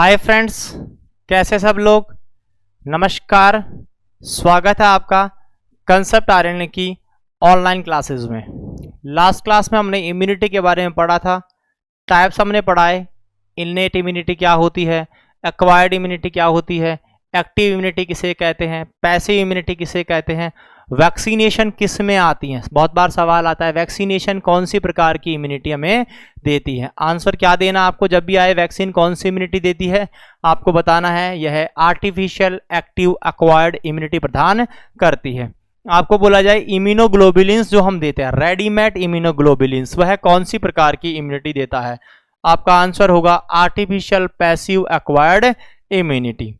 Hi friends, कैसे सब लोग। नमस्कार, स्वागत है आपका कंसेप्ट आरएनए की ऑनलाइन क्लासेस में। लास्ट क्लास में हमने इम्यूनिटी के बारे में पढ़ा था। टाइप्स हमने पढ़ा है। इननेट इम्यूनिटी क्या होती है, एक्वायर्ड इम्यूनिटी क्या होती है, एक्टिव इम्यूनिटी किसे कहते हैं, पैसिव इम्यूनिटी किसे कहते हैं, वैक्सीनेशन किस में आती है। बहुत बार सवाल आता है वैक्सीनेशन कौन सी प्रकार की इम्यूनिटी हमें देती है। आंसर क्या देना आपको जब भी आए वैक्सीन कौन सी इम्यूनिटी देती है, आपको बताना है यह आर्टिफिशियल एक्टिव एक्वायर्ड इम्यूनिटी प्रदान करती है। आपको बोला जाए इम्यूनोग्लोबुलिन्स जो हम देते हैं, रेडीमेड इम्यूनोग्लोबुलिन्स, वह कौन सी प्रकार की इम्यूनिटी देता है। आपका आंसर होगा artificial passive acquired immunity.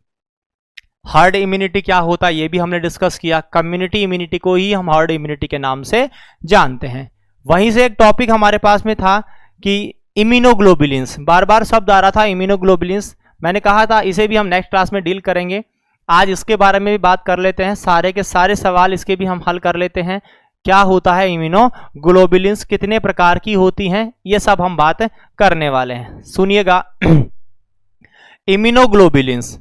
Herd immunity क्या होता है ये भी हमने डिस्कस किया। कम्युनिटी इम्यूनिटी को ही हम हर्ड इम्यूनिटी के नाम से जानते हैं। वहीं से एक टॉपिक हमारे पास में था कि इम्यूनोग्लोबुलिन्स, बार बार शब्द आ रहा था इम्यूनोग्लोबुलिन्स। मैंने कहा था इसे भी हम नेक्स्ट क्लास में डील करेंगे। आज इसके बारे में भी बात कर लेते हैं। सारे के सारे सवाल इसके भी हम हल कर लेते हैं। क्या होता है इम्यूनोग्लोबुलिन्स, कितने प्रकार की होती हैं, ये सब हम बात करने वाले हैं। सुनिएगा इम्यूनोग्लोबुलिन्स,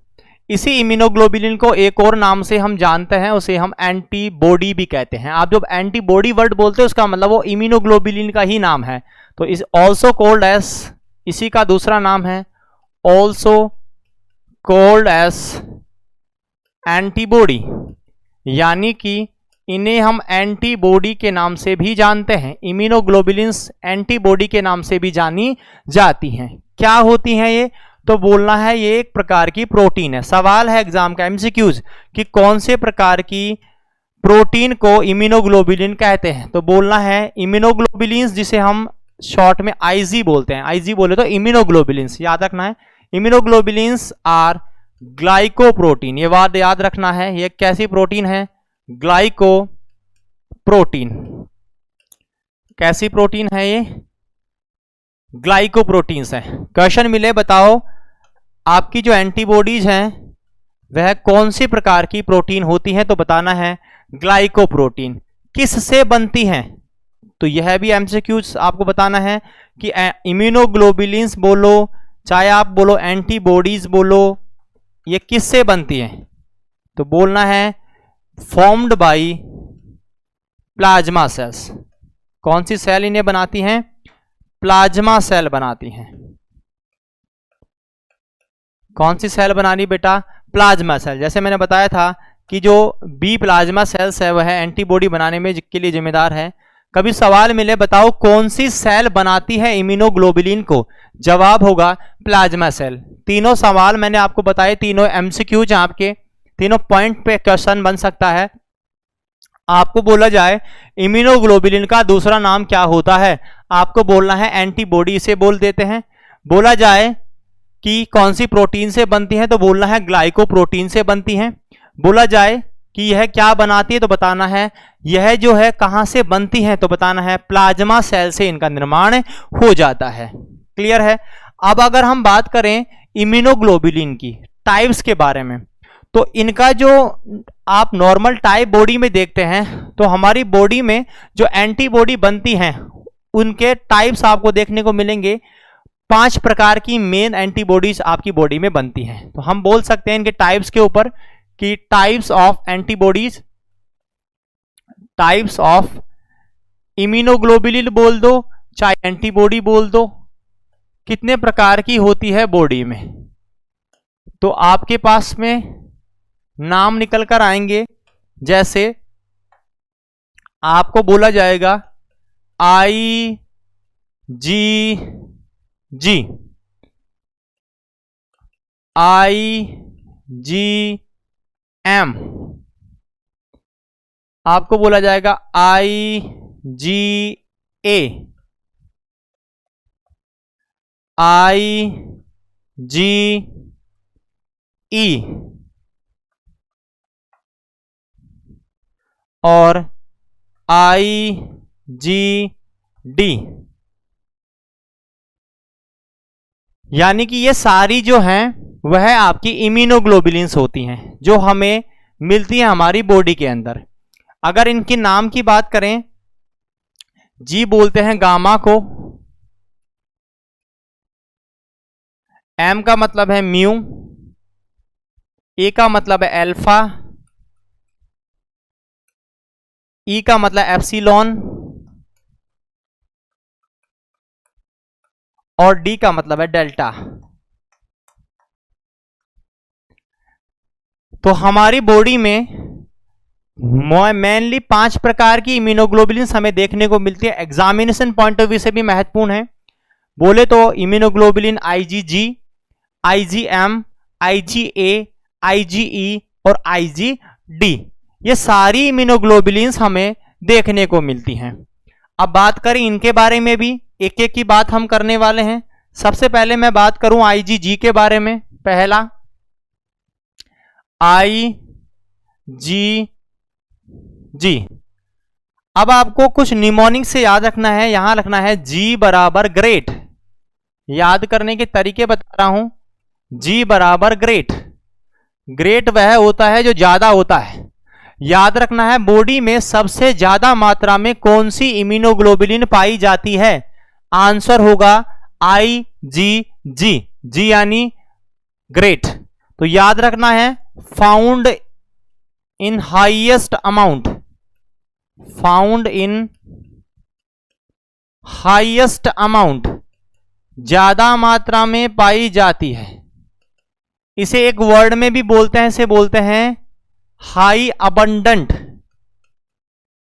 इसी इम्यूनोग्लोबुलिन को एक और नाम से हम जानते हैं, उसे हम एंटीबॉडी भी कहते हैं। आप जब एंटीबॉडी वर्ड बोलते हैं उसका मतलब वो इम्यूनोग्लोबुलिन का ही नाम है। तो इस ऑल्सो कोल्ड एस, इसी का दूसरा नाम है ऑल्सो कोल्ड एस एंटीबॉडी, यानी कि इन्हें हम एंटीबॉडी के नाम से भी जानते हैं। इम्यूनोग्लोबुलिन्स एंटीबॉडी के नाम से भी जानी जाती हैं। क्या होती हैं ये, तो बोलना है ये एक प्रकार की प्रोटीन है। सवाल है एग्जाम का एमसीक्यूज कि कौन से प्रकार की प्रोटीन को इम्यूनोग्लोबुलिन कहते हैं। तो बोलना है इम्यूनोग्लोबुलिन्स, जिसे हम शॉर्ट में आईजी बोलते हैं। आईजी बोले तो इम्यूनोग्लोबुलिन्स, याद रखना है इम्यूनोग्लोबुलिन्स आर ग्लाइकोप्रोटीन। ये बात याद रखना है। ये कैसी प्रोटीन है, ग्लाइकोप्रोटीन। कैसी प्रोटीन है ये, ग्लाइकोप्रोटीन्स है। क्वेश्चन मिले बताओ आपकी जो एंटीबॉडीज हैं वह कौन सी प्रकार की प्रोटीन होती हैं, तो बताना है ग्लाइकोप्रोटीन। किससे बनती हैं, तो यह भी एमसीक्यूज आपको बताना है कि इम्यूनोग्लोबुलिन्स बोलो चाहे आप बोलो एंटीबॉडीज बोलो, ये किससे बनती हैं, तो बोलना है फॉर्म्ड बाय प्लाज्मा सेल्स। कौन सी सेल इन्हें बनाती हैं, प्लाज्मा सेल बनाती हैं। कौन सी सेल बनानी बेटा, प्लाज्मा सेल। जैसे मैंने बताया था कि जो बी प्लाज्मा सेल्स है वह एंटीबॉडी बनाने में के लिए जिम्मेदार है। कभी सवाल मिले बताओ कौन सी सेल बनाती है इम्यूनोग्लोबुलिन को, जवाब होगा प्लाज्मा सेल। तीनों सवाल मैंने आपको बताए, तीनों एमसीक्यूज आपके, तीनों पॉइंट पे क्वेश्चन बन सकता है। आपको बोला जाए इम्यूनोग्लोबुलिन का दूसरा नाम क्या होता है, आपको बोलना है एंटीबॉडी, इसे बोल देते हैं। बोला जाए कि कौन सी प्रोटीन से बनती है, तो बोलना है ग्लाइकोप्रोटीन से बनती हैं। बोला जाए कि यह क्या बनाती है, तो बताना है यह जो है कहां से बनती है, तो बताना है प्लाज्मा सेल से इनका निर्माण हो जाता है। क्लियर है। अब अगर हम बात करें इम्यूनोग्लोबुलिन की टाइप्स के बारे में, तो इनका जो आप नॉर्मल टाइप बॉडी में देखते हैं, तो हमारी बॉडी में जो एंटीबॉडी बनती हैं उनके टाइप्स आपको देखने को मिलेंगे। 5 प्रकार की मेन एंटीबॉडीज आपकी बॉडी में बनती हैं। तो हम बोल सकते हैं इनके टाइप्स के ऊपर कि types of antibodies, types of immunoglobulin बोल दो चाहे एंटीबॉडी बोल दो, कितने प्रकार की होती है बॉडी में, तो आपके पास में नाम निकल कर आएंगे। जैसे आपको बोला जाएगा IgG, IgM, आपको बोला जाएगा IgA, IgE और IgD। यानी कि ये सारी जो हैं वह आपकी इम्यूनोग्लोबुलिन्स होती हैं जो हमें मिलती हैं हमारी बॉडी के अंदर। अगर इनके नाम की बात करें, जी बोलते हैं गामा को, एम का मतलब है म्यू, ए का मतलब है अल्फा, ई का मतलब एप्सिलॉन और डी का मतलब है डेल्टा। तो हमारी बॉडी में मेनली 5 प्रकार की इम्यूनोग्लोबुलिन्स हमें देखने को मिलती है, एग्जामिनेशन पॉइंट ऑफ व्यू से भी महत्वपूर्ण है। बोले तो immunoglobulin IgG, IgM, IgA, IgE और आईजीडी, ये सारी इम्यूनोग्लोबुलिन्स हमें देखने को मिलती हैं। अब बात करें इनके बारे में भी, एक एक की बात हम करने वाले हैं। सबसे पहले मैं बात करूं आईजीजी के बारे में। पहला आईजीजी, अब आपको कुछ निमोनिक से याद रखना है। यहां रखना है जी बराबर ग्रेट, याद करने के तरीके बता रहा हूं। जी बराबर ग्रेट, ग्रेट वह होता है जो ज्यादा होता है। याद रखना है बॉडी में सबसे ज्यादा मात्रा में कौन सी इम्यूनोग्लोबुलिन पाई जाती है, आंसर होगा आईजीजी, जी यानी ग्रेट। तो याद रखना है found in highest amount, found in highest amount, ज्यादा मात्रा में पाई जाती है। इसे एक वर्ड में भी बोलते हैं, इसे बोलते हैं high abundant,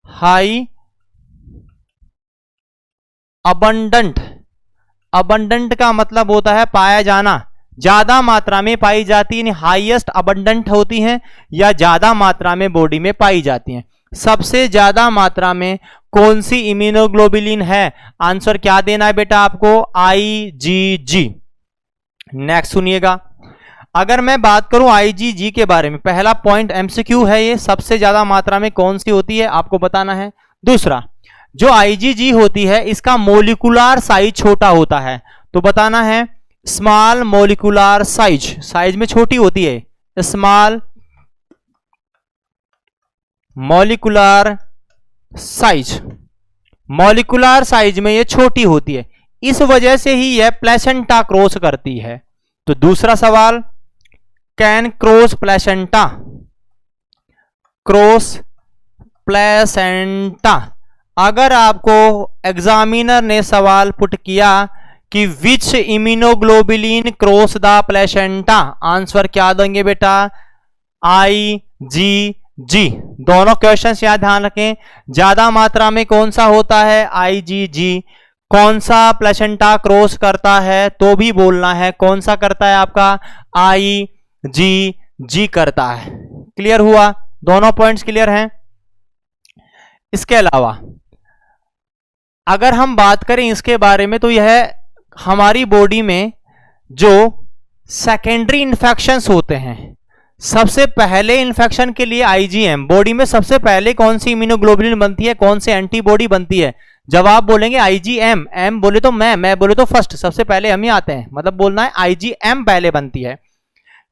high abundant. Abundant का मतलब होता है पाया जाना, ज्यादा मात्रा में पाई जाती है, हाईएस्ट अबंडेंट होती हैं या ज्यादा मात्रा में बॉडी में पाई जाती हैं। सबसे ज्यादा मात्रा में कौन सी इम्यूनोग्लोबुलिन है, आंसर क्या देना है बेटा आपको, आईजीजी। नेक्स्ट सुनिएगा, अगर मैं बात करूं आईजीजी के बारे में, पहला पॉइंट एमसीक्यू है, ये सबसे ज्यादा मात्रा में कौन सी होती है आपको बताना है। दूसरा, जो आईजीजी होती है इसका मोलिकुलर साइज छोटा होता है, तो बताना है स्मॉल मोलिकुलर साइज, साइज में छोटी होती है, small molecular size, molecular size में ये छोटी होती है, इस वजह से ही यह प्लेसेंटा क्रॉस करती है। तो दूसरा सवाल, can cross placenta, cross placenta. अगर आपको एग्जामिनर ने सवाल पुट किया कि which immunoglobulin cross the placenta, answer क्या देंगे बेटा, आईजीजी। दोनों क्वेश्चंस याद ध्यान रखें, ज्यादा मात्रा में कौन सा होता है, आईजीजी। कौन सा प्लेसेंटा क्रॉस करता है तो भी बोलना है कौन सा करता है आपका, आईजीजी करता है। क्लियर हुआ, दोनों पॉइंट्स क्लियर हैं। इसके अलावा अगर हम बात करें इसके बारे में, तो यह हमारी बॉडी में जो सेकेंडरी इन्फेक्शंस होते हैं, सबसे पहले इन्फेक्शन के लिए आईजीएम, बॉडी में सबसे पहले कौन सी इम्यूनोग्लोबुलिन बनती है, कौन सी एंटीबॉडी बनती है, जब आप बोलेंगे आईजीएम, एम बोले तो मैं बोले तो फर्स्ट, सबसे पहले हम ही आते हैं, मतलब बोलना है आईजीएम पहले बनती है।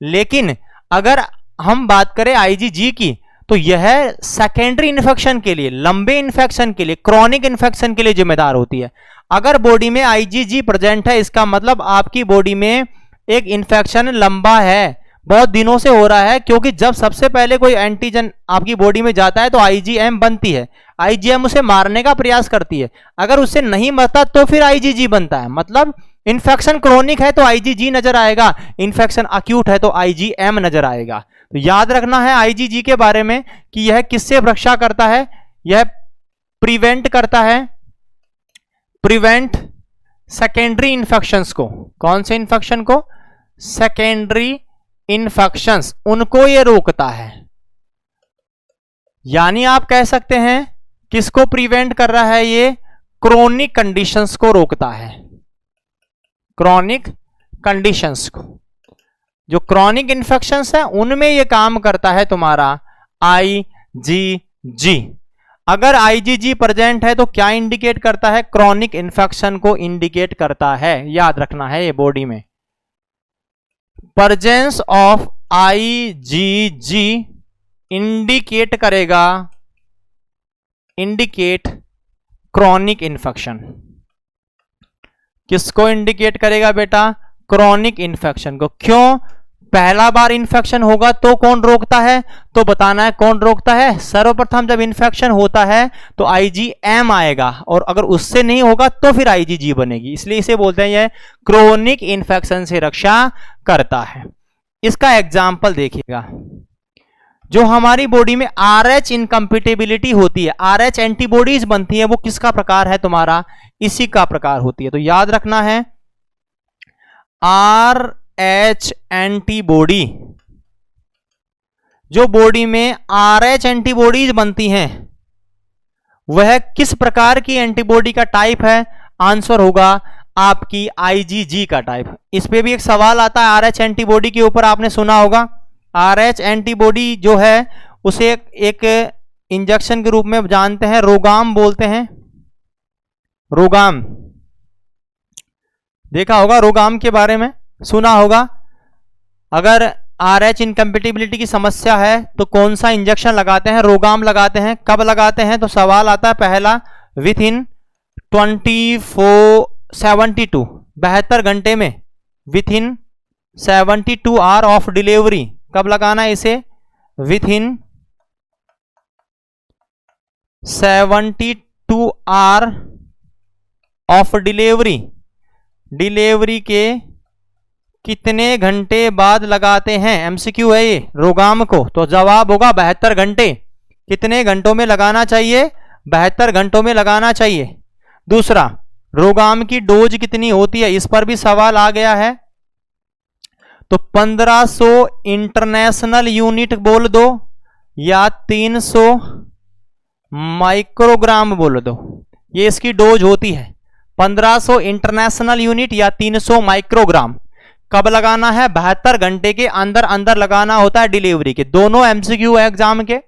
लेकिन अगर हम बात करें आईजीजी की, तो यह सेकेंडरी इन्फेक्शन के लिए, लंबे इन्फेक्शन के लिए, क्रॉनिक इन्फेक्शन के लिए जिम्मेदार होती है। अगर बॉडी में आईजीजी प्रेजेंट है, इसका मतलब आपकी बॉडी में एक इन्फेक्शन लंबा है, बहुत दिनों से हो रहा है, क्योंकि जब सबसे पहले कोई एंटीजन आपकी बॉडी में जाता है तो आईजीएम बनती है, आईजीएम उसे मारने का प्रयास करती है, अगर उससे नहीं मरता तो फिर आईजीजी बनता है। मतलब इन्फेक्शन क्रोनिक है तो आईजीजी नजर आएगा, इन्फेक्शन अक्यूट है तो आईजीएम नजर आएगा। तो याद रखना है आईजीजी के बारे में कि यह किससे रक्षा करता है, यह प्रिवेंट करता है, प्रिवेंट सेकेंडरी इन्फेक्शंस को। कौन से इन्फेक्शन को, सेकेंडरी इन्फेक्शंस, उनको यह रोकता है। यानी आप कह सकते हैं किसको प्रिवेंट कर रहा है, ये क्रोनिक कंडीशंस को रोकता है, क्रॉनिक कंडीशंस को। जो क्रॉनिक इन्फेक्शंस है उनमें यह काम करता है तुम्हारा आईजीजी। अगर आईजीजी प्रेजेंट है तो क्या इंडिकेट करता है, क्रॉनिक इन्फेक्शन को इंडिकेट करता है। याद रखना है ये बॉडी में प्रेजेंस ऑफ आईजीजी इंडिकेट करेगा, इंडिकेट क्रॉनिक इन्फेक्शन। किसको इंडिकेट करेगा बेटा, क्रॉनिक इन्फेक्शन को। क्यों? पहला बार इन्फेक्शन होगा तो कौन रोकता है, तो बताना है कौन रोकता है। सर्वप्रथम जब इन्फेक्शन होता है तो IgM आएगा, और अगर उससे नहीं होगा तो फिर IgG बनेगी, इसलिए इसे बोलते हैं यह क्रोनिक इन्फेक्शन से रक्षा करता है। इसका एग्जाम्पल देखिएगा, जो हमारी बॉडी में RH इनकम्पिटेबिलिटी होती है, RH एंटीबॉडीज बनती है, वो किसका प्रकार है तुम्हारा, इसी का प्रकार होती है। तो याद रखना है RH एंटीबॉडी, जो बॉडी में RH एंटीबॉडीज बनती हैं वह किस प्रकार की एंटीबॉडी का टाइप है, आंसर होगा आपकी IgG का टाइप। इस पे भी एक सवाल आता है RH एंटीबॉडी के ऊपर, आपने सुना होगा। RH एंटीबॉडी जो है उसे एक इंजेक्शन के रूप में जानते हैं, रोगाम बोलते हैं, रोगाम। देखा होगा रोगाम के बारे में, सुना होगा। अगर RH इनकम्पेटिबिलिटी की समस्या है तो कौन सा इंजेक्शन लगाते हैं, रोगाम लगाते हैं। कब लगाते हैं, तो सवाल आता है पहला, विथ इन 72 घंटे में, with in 72 hour of delivery. कब लगाना है इसे, with in 72 hour of delivery. Delivery के कितने घंटे बाद लगाते हैं, MCQ है ये, रोगाम को। तो जवाब होगा 72 घंटे। कितने घंटों में लगाना चाहिए, 72 घंटों में लगाना चाहिए। दूसरा, रोगाम की डोज कितनी होती है, इस पर भी सवाल आ गया है। तो 1500 इंटरनेशनल यूनिट बोल दो या 300 माइक्रोग्राम बोल दो, ये इसकी डोज होती है। 1500 इंटरनेशनल यूनिट या 300 माइक्रोग्राम। कब लगाना है, 72 घंटे के अंदर अंदर लगाना होता है डिलीवरी के। दोनों MCQ है एग्जाम के।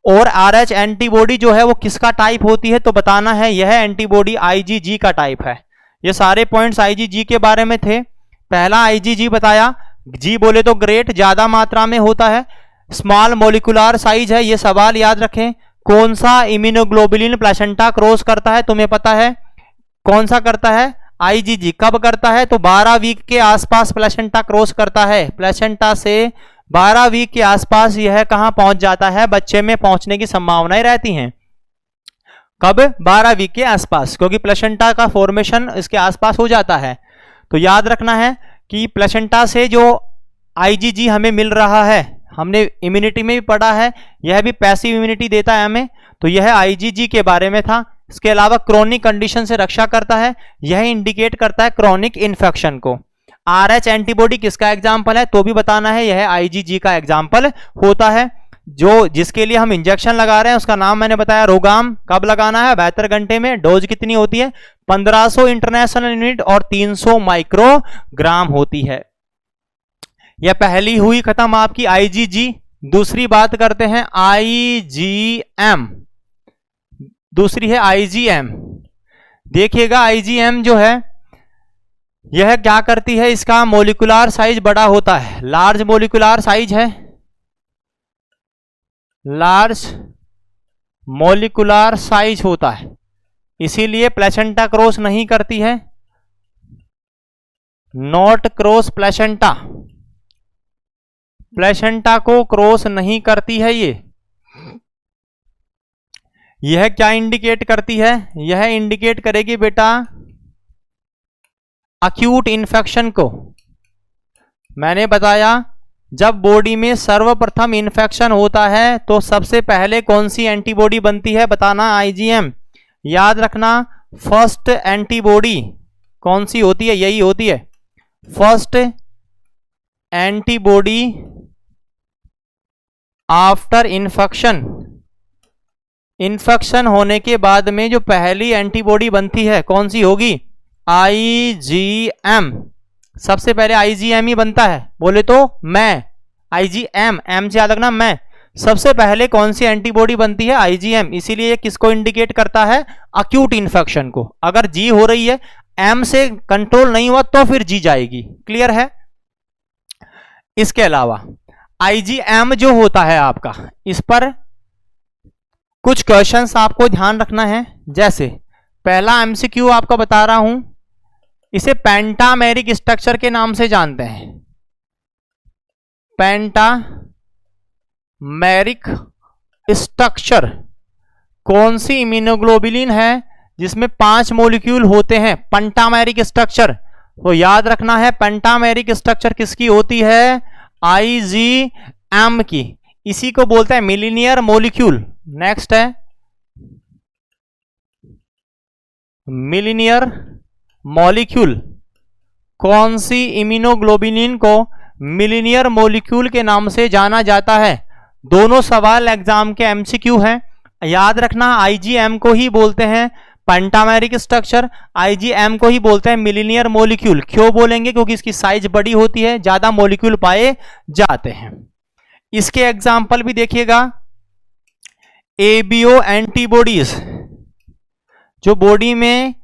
और RH एंटीबॉडी जो है वो किसका टाइप होती है, तो बताना है यह एंटीबॉडी IgG का टाइप है। ये सारे पॉइंट्स IgG के बारे में थे। पहला IgG बताया, G बोले तो ग्रेट, ज्यादा मात्रा में होता है, स्मॉल मोलिकुलर साइज है। ये सवाल याद रखें। कौन सा इम्यूनोग्लोबुलिन प्लेसेंटा क्रॉस करता है, तुम्हें पता है कौन सा करता है, IgG। कब करता है, तो 12 वीक के आसपास प्लेसेंटा क्रॉस करता है। प्लेसेंटा से 12 वीक के आसपास यह कहां पहुंच जाता है, बच्चे में पहुंचने की संभावनाएं रहती हैं। कब, 12 वीक के आसपास, क्योंकि प्लेसेंटा का फॉर्मेशन इसके आसपास हो जाता है। तो याद रखना है कि प्लेसेंटा से जो IgG हमें मिल रहा है, हमने इम्यूनिटी में भी पढ़ा है, यह भी पैसिव इम्यूनिटी देता है हमें। तो यह IgG के बारे में था। इसके अलावा क्रोनिक कंडीशन से रक्षा करता है, यह इंडिकेट करता है क्रोनिक इन्फेक्शन को। RH एंटीबॉडी किसका एग्जाम्पल है, तो भी बताना है यह IgG का एग्जाम्पल होता है। जो जिसके लिए हम इंजेक्शन लगा रहे हैं उसका नाम मैंने बताया, रोगाम। कब लगाना है, 72 घंटे में। डोज कितनी होती है, 1500 इंटरनेशनल यूनिट और 300 माइक्रोग्राम होती है। यह पहली हुई खत्म आपकी IgG। दूसरी बात करते हैं IgM। दूसरी है IgM। देखिएगा IgM जो है यह क्या करती है, इसका मोलिकुलर साइज बड़ा होता है, लार्ज मोलिकुलर साइज है, लार्ज मोलिकुलर साइज होता है, इसीलिए प्लेसेंटा क्रॉस नहीं करती है, नॉट क्रॉस प्लेसेंटा, प्लेसेंटा को क्रॉस नहीं करती है। यह क्या इंडिकेट करती है, यह इंडिकेट करेगी बेटा अक्यूट इन्फेक्शन को। मैंने बताया जब बॉडी में सर्वप्रथम इन्फेक्शन होता है तो सबसे पहले कौन सी एंटीबॉडी बनती है, बताना IgM। याद रखना फर्स्ट एंटीबॉडी कौन सी होती है, यही होती है first antibody after infection. Infection होने के बाद में जो पहली एंटीबॉडी बनती है कौन सी होगी, IgM। सबसे पहले IgM ही बनता है, बोले तो मैं, IgM, M से याद रखना मैं। सबसे पहले कौन सी एंटीबॉडी बनती है, IgM। इसीलिए ये किसको इंडिकेट करता है, अक्यूट इन्फेक्शन को। अगर G हो रही है, M से कंट्रोल नहीं हुआ तो फिर G जाएगी। क्लियर है। इसके अलावा IgM जो होता है आपका, इस पर कुछ क्वेश्चंस आपको ध्यान रखना है। जैसे पहला MCQ आपको बता रहा हूं, इसे पेंटामेरिक स्ट्रक्चर के नाम से जानते हैं। पेंटामेरिक स्ट्रक्चर कौन सी इम्यूनोग्लोबुलिन है जिसमें 5 मॉलिक्यूल होते हैं? Pentameric structure. तो याद रखना है पेंटामेरिक स्ट्रक्चर किसकी होती है? IgM की। इसी को बोलते हैं मिलीनियर मॉलिक्यूल। नेक्स्ट है मिलीनियर मॉलिक्यूल। कौन सी इम्यूनोग्लोबुलिन को मिलीनियर मॉलिक्यूल के नाम से जाना जाता है? दोनों सवाल एग्जाम के MCQ हैं। याद रखना IgM को ही बोलते हैं पेंटामेरिक स्ट्रक्चर, IgM को ही बोलते हैं मिलीनियर मॉलिक्यूल। क्यों बोलेंगे? क्योंकि इसकी साइज बड़ी होती है, ज्यादा मॉलिक्यूल पाए जाते हैं। इसके एग्जाम्पल भी देखिएगा। ABO एंटीबॉडीज, जो बॉडी में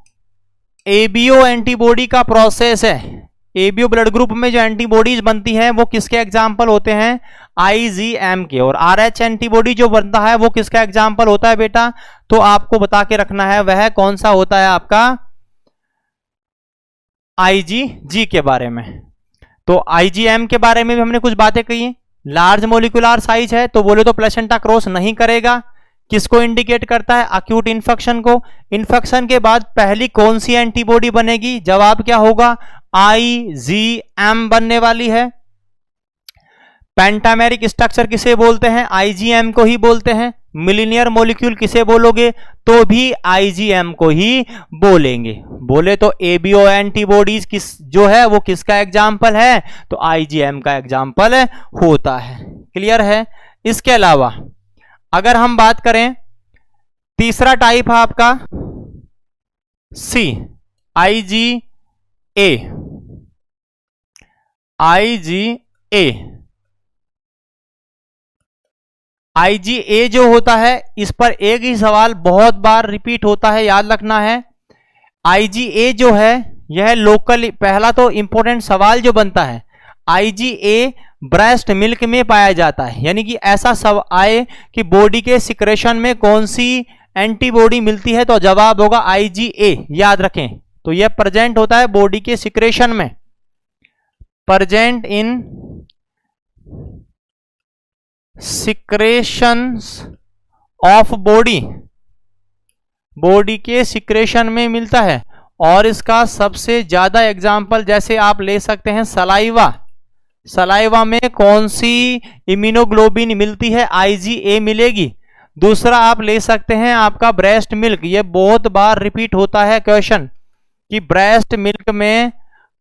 ABO एंटीबॉडी का प्रोसेस है, ABO ब्लड ग्रुप में जो एंटीबॉडीज बनती हैं वो किसके एग्जाम्पल होते हैं? IgM के। और RH एंटीबॉडी जो बनता है वो किसका एग्जाम्पल होता है बेटा? तो आपको बता के रखना है वह कौन सा होता है आपका? IgG के बारे में। तो IgM के बारे में भी हमने कुछ बातें कही। लार्ज मोलिकुलर साइज है तो बोले तो प्लेसेंटा क्रॉस नहीं करेगा। किसको इंडिकेट करता है? अक्यूट इन्फेक्शन को। इन्फेक्शन के बाद पहली कौन सी एंटीबॉडी बनेगी? जवाब क्या होगा? IgM बनने वाली है। पेंटामेरिक स्ट्रक्चर किसे बोलते हैं? IgM को ही बोलते हैं। मिलीनियर मॉलिक्यूल किसे बोलोगे? तो भी IgM को ही बोलेंगे। बोले तो ABO एंटीबॉडीज किस जो है वो किसका एग्जाम्पल है? तो IgM का एग्जाम्पल होता है। क्लियर है? इसके अलावा अगर हम बात करें, तीसरा टाइप है आपका C, IgA। IgA जो होता है, इस पर एक ही सवाल बहुत बार रिपीट होता है, याद रखना है। IgA जो है यह लोकल, पहला तो इंपॉर्टेंट सवाल जो बनता है, IgA ब्रेस्ट मिल्क में पाया जाता है। यानी कि ऐसा सब आए कि बॉडी के सिक्रेशन में कौन सी एंटीबॉडी मिलती है, तो जवाब होगा IgA। याद रखें, तो यह प्रेजेंट होता है बॉडी के सिक्रेशन में, present in secretions of body, body के सिक्रेशन में मिलता है। और इसका सबसे ज्यादा एग्जाम्पल जैसे आप ले सकते हैं सलाइवा। सलाइवा में कौन सी इम्यूनोग्लोबिन मिलती है? IgA मिलेगी। दूसरा आप ले सकते हैं आपका ब्रेस्ट मिल्क। ये बहुत बार रिपीट होता है क्वेश्चन कि ब्रेस्ट मिल्क में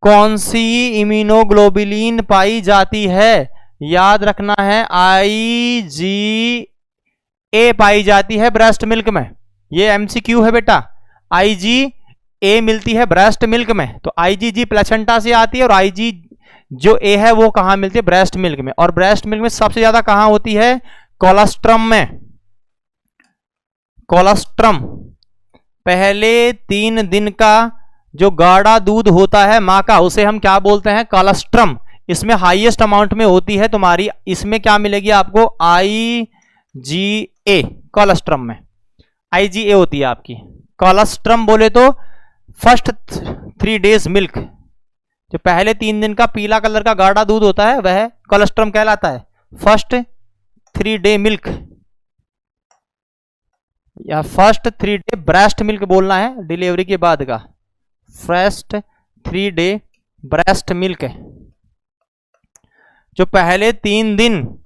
कौन सी इम्यूनोग्लोबुलिन पाई जाती है? याद रखना है IgA पाई जाती है ब्रेस्ट मिल्क में। ये MCQ है बेटा। IgA मिलती है ब्रेस्ट मिल्क में, तो IgG प्लेसेंटा से आती है और IG जो A है वो कहां मिलती है? ब्रेस्ट मिल्क में। और ब्रेस्ट मिल्क में सबसे ज्यादा कहां होती है? कोलेस्ट्रम में। कोलेस्ट्रम पहले 3 दिन का जो गाढ़ा दूध होता है मां का, उसे हम क्या बोलते हैं? कोलेस्ट्रम। इसमें हाईएस्ट अमाउंट में होती है तुम्हारी, इसमें क्या मिलेगी आपको? IgA। कोलेस्ट्रम में IgA होती है आपकी। कोलेस्ट्रम बोले तो फर्स्ट 3 डेज मिल्क, जो पहले 3 दिन का पीला कलर का गाढ़ा दूध होता है वह कोलेस्ट्रम कहलाता है। फर्स्ट 3 डे मिल्क या फर्स्ट 3 डे ब्रेस्ट मिल्क बोलना है, डिलीवरी के बाद का। फर्स्ट 3 डे ब्रेस्ट मिल्क, जो पहले 3 दिन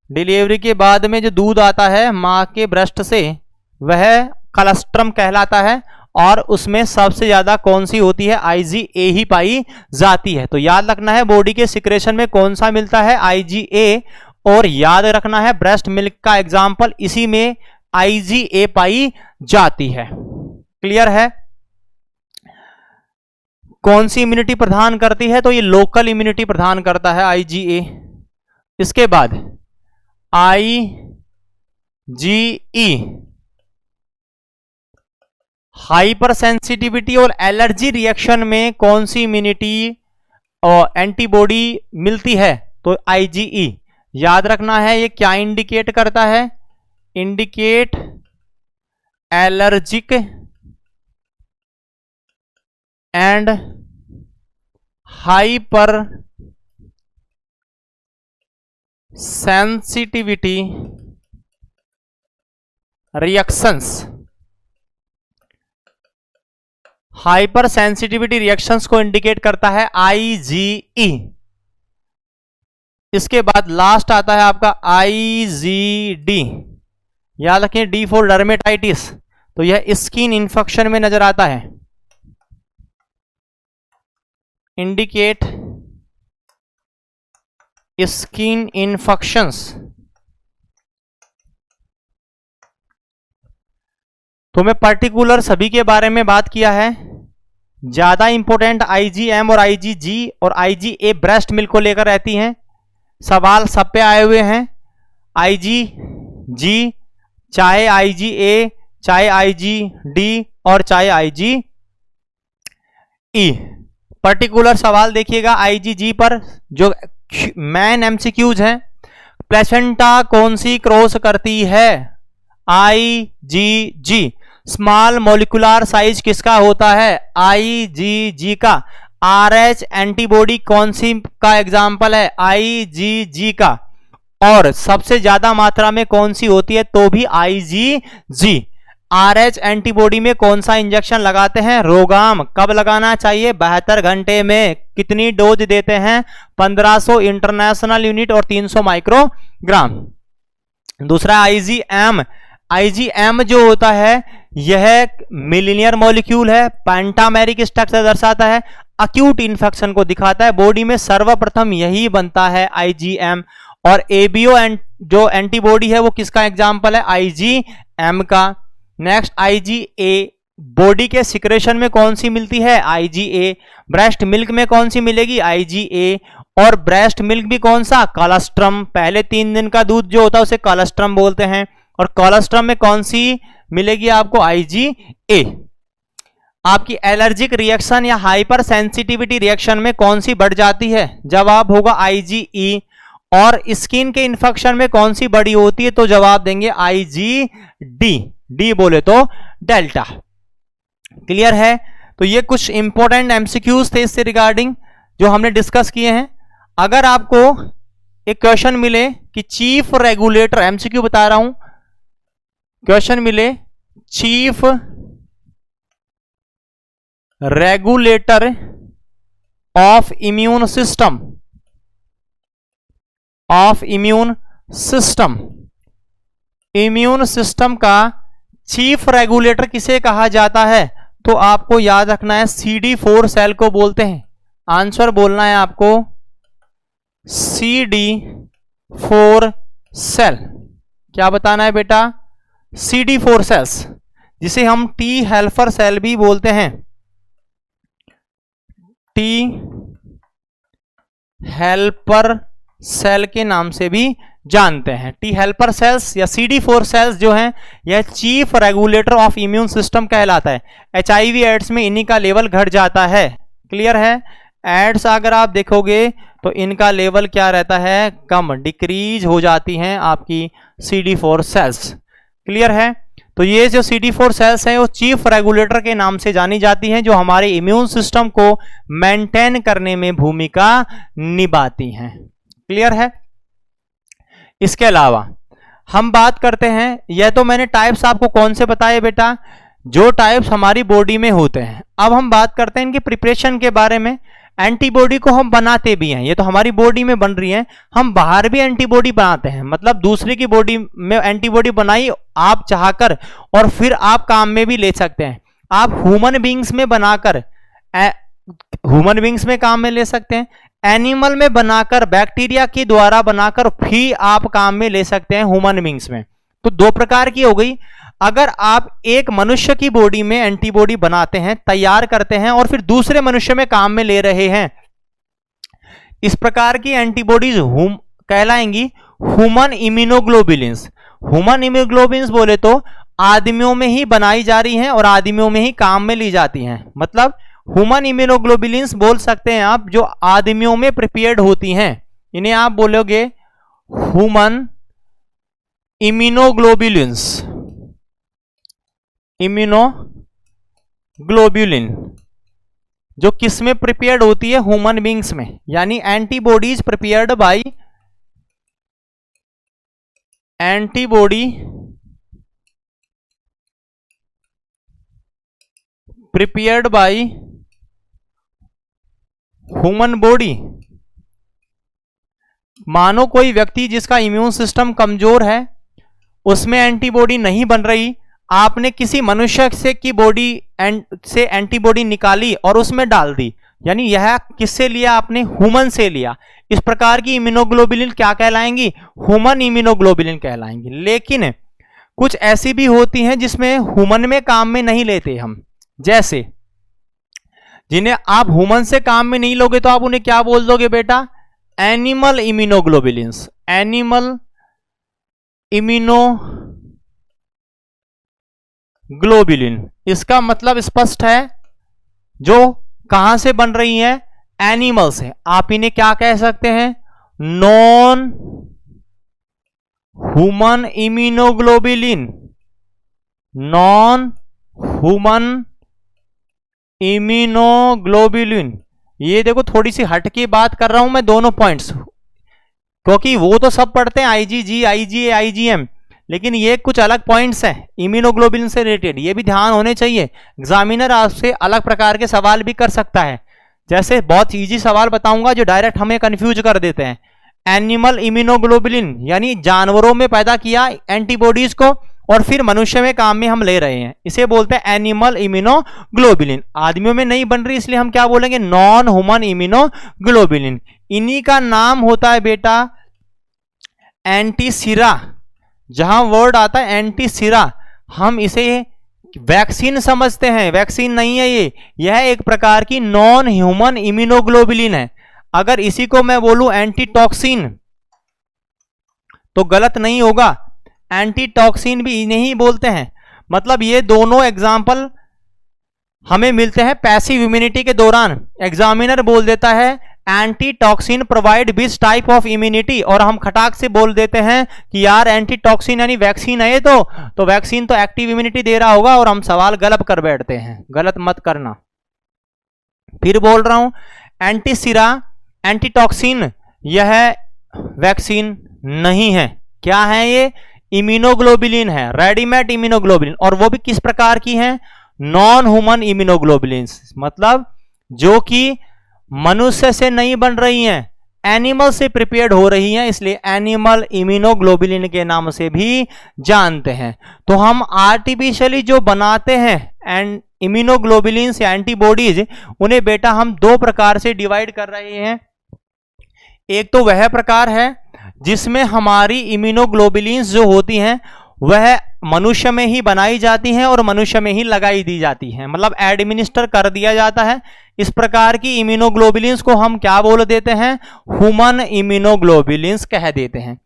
डिलीवरी के बाद में जो दूध आता है मां के ब्रेस्ट से, वह कोलेस्ट्रम कहलाता है। और उसमें सबसे ज्यादा कौन सी होती है? IgA ही पाई जाती है। तो याद रखना है बॉडी के सिक्रेशन में कौन सा मिलता है? IgA। और याद रखना है ब्रेस्ट मिल्क का एग्जाम्पल, इसी में IgA पाई जाती है। क्लियर है? कौन सी इम्यूनिटी प्रदान करती है? तो ये लोकल इम्यूनिटी प्रदान करता है IgA। इसके बाद IgE हाइपर सेंसिटिविटी और एलर्जी रिएक्शन में कौन सी इम्यूनिटी और एंटीबॉडी मिलती है? तो IgE। याद रखना है ये क्या इंडिकेट करता है? Indicate allergic and hyper sensitivity reactions, hyper sensitivity reactions को इंडिकेट करता है IgE। इसके बाद लास्ट आता है आपका IgD, याद रखें D फॉर डर्मेटाइटिस, तो यह स्किन इन्फेक्शन में नजर आता है, इंडिकेट स्किन इन्फेक्शंस। तो मैं पर्टिकुलर सभी के बारे में बात किया है, ज्यादा इंपॉर्टेंट IgM और IgG और IgA ब्रेस्ट मिल्क को लेकर रहती हैं। सवाल सब पे आए हुए हैं, IgG चाहे IgA चाहे IgD और चाहे IgE। पर्टिकुलर सवाल देखिएगा IgG पर, जो मैन MCQs हैं। प्लेसेंटा कौन सी क्रॉस करती है? IgG। स्मॉल मॉलिक्यूलर साइज किसका होता है? IgG का। RH एंटीबॉडी कौन सी का एग्जाम्पल है? IgG का। और सबसे ज्यादा मात्रा में कौन सी होती है? तो भी IgG। RH एंटीबॉडी में कौन सा इंजेक्शन लगाते हैं? रोगाम। कब लगाना चाहिए? 72 घंटे में। कितनी डोज देते हैं? 1500 इंटरनेशनल यूनिट और 300 माइक्रोग्राम। दूसरा IgM। IgM जो होता है यह मिलीनियर मॉलिक्यूल है, पेंटामेरिक स्ट्रक्चर दर्शाता है, अक्यूट इंफेक्शन को दिखाता है। बॉडी में सर्वप्रथम यही बनता है IgM। और ABO जो एंटीबॉडी है वो किसका एग्जाम्पल है? IgM का। Next IgA। बॉडी के सिक्रेशन में कौन सी मिलती है? IgA। ब्रेस्ट मिल्क में कौन सी मिलेगी? IgA। और ब्रेस्ट मिल्क भी कौन सा? कोलेस्ट्रम। पहले 3 दिन का दूध जो होता है उसे कोलेस्ट्रम बोलते हैं। और कोलेस्ट्रम में कौन सी मिलेगी आपको? IgA। आपकी एलर्जिक रिएक्शन या हाइपर सेंसिटिविटी रिएक्शन में कौन सी बढ़ जाती है? जवाब होगा IgE। और स्किन के इन्फेक्शन में कौन सी बड़ी होती है? तो जवाब देंगे IgD। डी बोले तो डेल्टा। क्लियर है? तो ये कुछ इंपॉर्टेंट MCQs थे इससे रिगार्डिंग जो हमने डिस्कस किए हैं। अगर आपको एक क्वेश्चन मिले कि चीफ रेगुलेटर, MCQ बता रहा हूं, क्वेश्चन मिले chief regulator of immune system, immune system का चीफ रेगुलेटर किसे कहा जाता है? तो आपको याद रखना है CD4 सेल को बोलते हैं। आंसर बोलना है आपको CD4 सेल। क्या बताना है बेटा? CD4 सेल्स, जिसे हम T हेल्पर सेल भी बोलते हैं। T हेल्पर सेल के नाम से भी जानते हैं। टी हेल्पर सेल्स या CD4 सेल्स जो हैं यह chief regulator of immune system कहलाता है। HIV एड्स में इन्हीं का लेवल घट जाता है। क्लियर है? एड्स अगर आप देखोगे तो इनका लेवल क्या रहता है? कम, डिक्रीज हो जाती हैं आपकी CD4 सेल्स। क्लियर है? तो ये जो CD4 सेल्स हैं वो चीफ रेगुलेटर के नाम से जानी जाती हैं, जो हमारे इम्यून सिस्टम को मेंटेन करने में भूमिका निभाती हैं। क्लियर है? इसके अलावा हम बात करते हैं, यह तो मैंने टाइप्स आपको कौन से बताए बेटा? जो टाइप्स हमारी बॉडी में होते हैं। अब हम बात करते हैं इनकी प्रिपरेशन के बारे में। एंटीबॉडी को हम बनाते भी हैं, ये तो हमारी बॉडी में बन रही है। हम बाहर भी एंटीबॉडी बनाते हैं, मतलब दूसरे की बॉडी में एंटीबॉडी बनाई आप चाहकर और फिर आप काम में भी ले सकते हैं। आप ह्यूमन बींग्स में बनाकर ह्यूमन बींग्स में काम में ले सकते हैं, एनिमल में बनाकर, बैक्टीरिया के द्वारा बनाकर फिर आप काम में ले सकते हैं ह्यूमन बींग्स में। तो 2 प्रकार की हो गई। अगर आप एक मनुष्य की बॉडी में एंटीबॉडी बनाते हैं, तैयार करते हैं और फिर दूसरे मनुष्य में काम में ले रहे हैं, इस प्रकार की एंटीबॉडीज कहलाएंगी ह्यूमन इम्यूनोग्लोबुलिन्स। ह्यूमन इम्यूनोग्लोबुलिन्स बोले तो आदमियों में ही बनाई जा रही हैं और आदमियों में ही काम में ली जाती हैं। मतलब ह्यूमन इम्यूनोग्लोबुलिन्स बोल सकते हैं आप, जो आदमियों में प्रिपेयर्ड होती हैं, इन्हें आप बोलोगे ह्यूमन इम्यूनोग्लोबुलिन्स, इम्यूनोग्लोबुलिन। जो किस में प्रिपेयर्ड होती है, ह्यूमन बींग्स में, यानी antibodies prepared by antibody prepared by human body. मानो कोई व्यक्ति जिसका इम्यून सिस्टम कमजोर है, उसमें एंटीबॉडी नहीं बन रही, आपने किसी मनुष्य से की बॉडी से एंटीबॉडी निकाली और उसमें डाल दी, यानी यह किससे लिया आपने, ह्यूमन से लिया। इस प्रकार की इम्यूनोग्लोबुलिन क्या कहलाएंगी, ह्यूमन इम्यूनोग्लोबुलिन कहलाएंगी। लेकिन कुछ ऐसी भी होती हैं जिसमें ह्यूमन में काम में नहीं लेते हम, जैसे जिन्हें आप ह्यूमन से काम में नहीं लोगे तो आप उन्हें क्या बोल दोगे बेटा, एनिमल इम्यूनोग्लोबुलिन्स। एनिमल इम्यूनोग्लोबुलिन, इसका मतलब स्पष्ट है, जो कहां से बन रही है, एनिमल से। आप इन्हें क्या कह सकते हैं, non human immunoglobulin. Non human immunoglobulin. ये देखो थोड़ी सी हट के बात कर रहा हूं मैं दोनों पॉइंट्स, क्योंकि वो तो सब पढ़ते हैं आईजीजी, आईजीए, आईजीएम, लेकिन ये कुछ अलग पॉइंट्स हैं इम्यूनोग्लोबुलिन से रिलेटेड, ये भी ध्यान होने चाहिए। एग्जामिनर आपसे अलग प्रकार के सवाल भी कर सकता है, जैसे बहुत इजी सवाल बताऊंगा जो डायरेक्ट हमें कंफ्यूज कर देते हैं। एनिमल इम्यूनोग्लोबुलिन यानी जानवरों में पैदा किया एंटीबॉडीज को और फिर मनुष्य में काम में हम ले रहे हैं, इसे बोलते हैं एनिमल इम्यूनोग्लोबुलिन। आदमियों में नहीं बन रही, इसलिए हम क्या बोलेंगे, नॉन ह्यूमन इम्यूनोग्लोबुलिन। इन्हीं का नाम होता है बेटा एंटीसिरा। जहां वर्ड आता है एंटीसिरा, हम इसे वैक्सीन समझते हैं, वैक्सीन नहीं है ये, यह एक प्रकार की नॉन ह्यूमन इम्यूनोग्लोबुलिन है। अगर इसी को मैं बोलूं एंटीटॉक्सिन तो गलत नहीं होगा, एंटीटॉक्सिन भी इन्हें ही बोलते हैं। मतलब ये दोनों एग्जाम्पल हमें मिलते हैं पैसिव इम्यूनिटी के दौरान। एग्जामिनर बोल देता है antitoxin provide which type of immunity, और हम खटाक से बोल देते हैं कि यार एंटीटॉक्सिन यानी वैक्सीन है ये तो वैक्सीन तो एक्टिव इम्यूनिटी दे रहा होगा, और हम सवाल गलत कर बैठते हैं। गलत मत करना। फिर बोल रहा हूं एंटीसिरा, एंटीटॉक्सिन यह वैक्सीन नहीं है। क्या है ये, इम्यूनोग्लोबुलिन है, रेडीमेड इम्यूनोग्लोबुलिन, और वो भी किस प्रकार की है, नॉन ह्यूमन इम्यूनोग्लोबुलिन, मतलब जो कि मनुष्य से नहीं बन रही हैं, एनिमल से प्रिपेयर्ड हो रही हैं, इसलिए एनिमल इम्यूनोग्लोबुलिन के नाम से भी जानते हैं। तो हम आर्टिफिशियली जो बनाते हैं एंड इम्यूनोग्लोबुलिन या एंटीबॉडीज, उन्हें बेटा हम दो प्रकार से डिवाइड कर रहे हैं। एक तो वह प्रकार है जिसमें हमारी इम्यूनोग्लोबुलिन्स जो होती हैं वह मनुष्य में ही बनाई जाती हैं और मनुष्य में ही लगाई दी जाती हैं, मतलब एडमिनिस्टर कर दिया जाता है। इस प्रकार की इम्यूनोग्लोबुलिन्स को हम क्या बोल देते हैं, ह्यूमन इम्यूनोग्लोबुलिन्स कह देते हैं।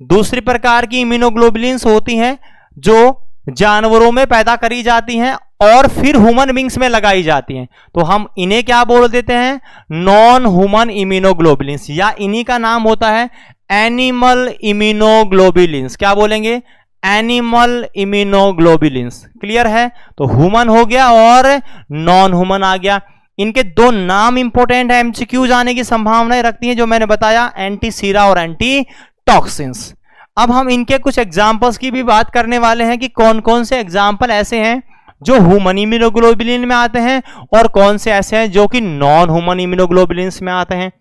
दूसरी प्रकार की इम्यूनोग्लोबुलिन्स होती हैं जो जानवरों में पैदा करी जाती हैं और फिर ह्यूमन बींग्स में लगाई जाती हैं, तो हम इन्हें क्या बोल देते हैं, नॉन ह्यूमन इम्यूनोग्लोबुलिन्स, या इन्हीं का नाम होता है एनिमल इम्यूनोग्लोबुलिन्स। क्या बोलेंगे, एनिमल इम्यूनोग्लोबुलिन्स। क्लियर है, तो ह्यूमन हो गया और नॉन ह्यूमन आ गया। इनके दो नाम इंपॉर्टेंट है, एमसीक्यूज आने की संभावनाएं रखती हैं, जो मैंने बताया एंटीसिरा और एंटीटॉक्सिन्स। अब हम इनके कुछ एग्जाम्पल्स की भी बात करने वाले हैं कि कौन कौन से एग्जाम्पल ऐसे हैं जो ह्यूमन इम्यूनोग्लोबुलिन में आते हैं और कौन से ऐसे हैं जो कि नॉन ह्यूमन इम्यूनोग्लोबुलिन्स में आते हैं।